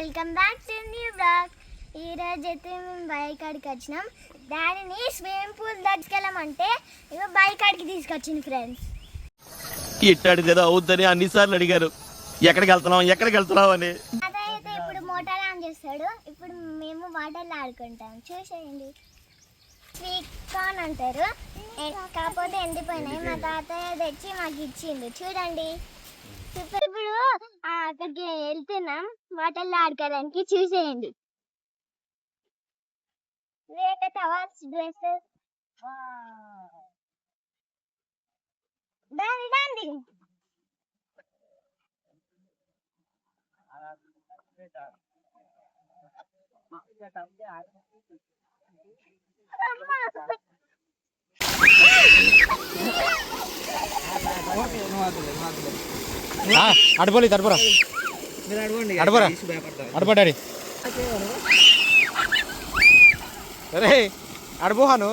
Welcome back to new blog. ఈరోజు అయితే మేము బైక్ కాడికి వచ్చినాం. దానిని స్విమ్మింగ్ పూల్ దగ్గరమంటే ఇక బైక్ కాడికి తీసుకొచ్చింది ఫ్రెండ్స్. ఇట్టాడిదేదో అవుద్దని అన్నిసార్లు అడిగారు, ఎక్కడికి వెళ్తున్నావు అని. అదైతే ఇప్పుడు మోటార్ ఆన్ చేస్తాడు. ఇప్పుడు మేము వాటర్లో ఆడుకుంటాం. చూసేయండి, స్వీట్ కార్న్ అంటారు, కాకపోతే ఎండిపోయినాయి. మా తాతయ్య తెచ్చి మాకు ఇచ్చిండు. చూడండి, ఇప్పుడు అక్కడికి వెళ్తున్నాం వాటర్లో ఆడుకోవడానికి. చూసేయండి, టవర్స్, డ్రెస్సెస్, దాని అడుపోలి తడుపురా అడుపురా అడుపడాడి అరే అడుపోహాను.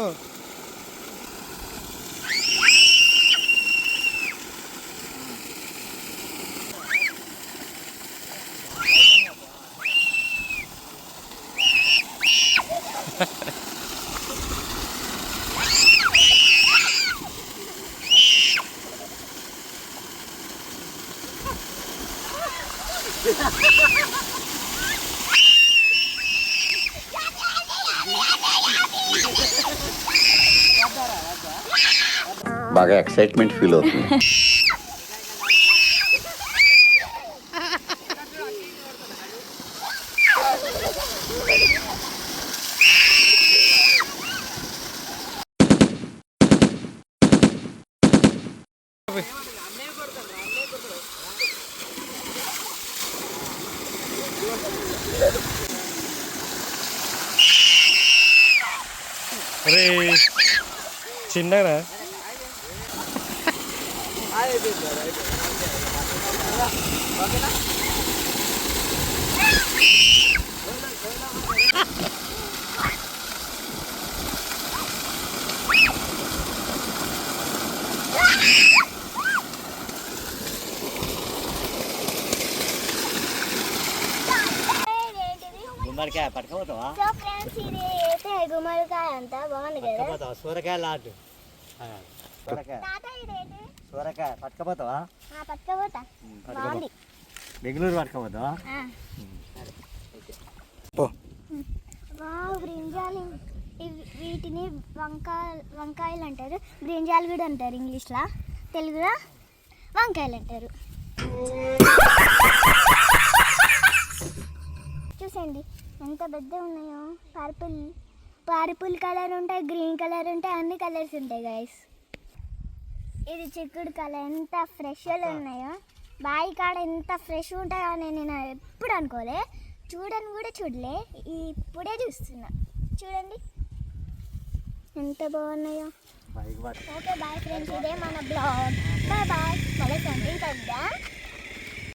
బాగా ఎక్సైట్మెంట్ ఫీల్ అవుతుంది. అరే చిన్నరా గుమ్మడికాయ పట్టుకోపోతావా? సో ఫ్రెండ్స్, ఇది అయితే గుమ్మడికాయ అంత బాగుంది కదా. సూరకాయ లాంటి తాత ఇదేంటి? సూరకాయ పట్టుకపోతావా? పట్టుకోపోతా. బాగుంది. బెంగళూరు పట్టుకపోతావా? బ్రింజాలు, వీటిని వంకాయలు అంటారు. బ్రింజాలు కూడా అంటారు ఇంగ్లీష్లో, తెలుగులో వంకాయలు అంటారు. చూసండి ఎంత పెద్ద ఉన్నాయో. పర్పుల్ కలర్ ఉంటాయి, గ్రీన్ కలర్ ఉంటాయి, అన్ని కలర్స్ ఉంటాయి గైస్. ఇది చిక్కుడు కలర్, ఎంత ఫ్రెష్గా ఉన్నాయో. బాయి కాడ ఎంత ఫ్రెష్ ఉంటాయో అని నేను ఎప్పుడు అనుకోలే, చూడని కూడా చూడలే, ఇప్పుడే చూస్తున్నా. చూడండి ఎంత బాగున్నాయో. ఓకే బాయ్ ఫ్రెండ్స్, ఇదే మన బ్లాగ్. Bye bye. మళ్ళీ కంటిన్యూ చేద్దాం.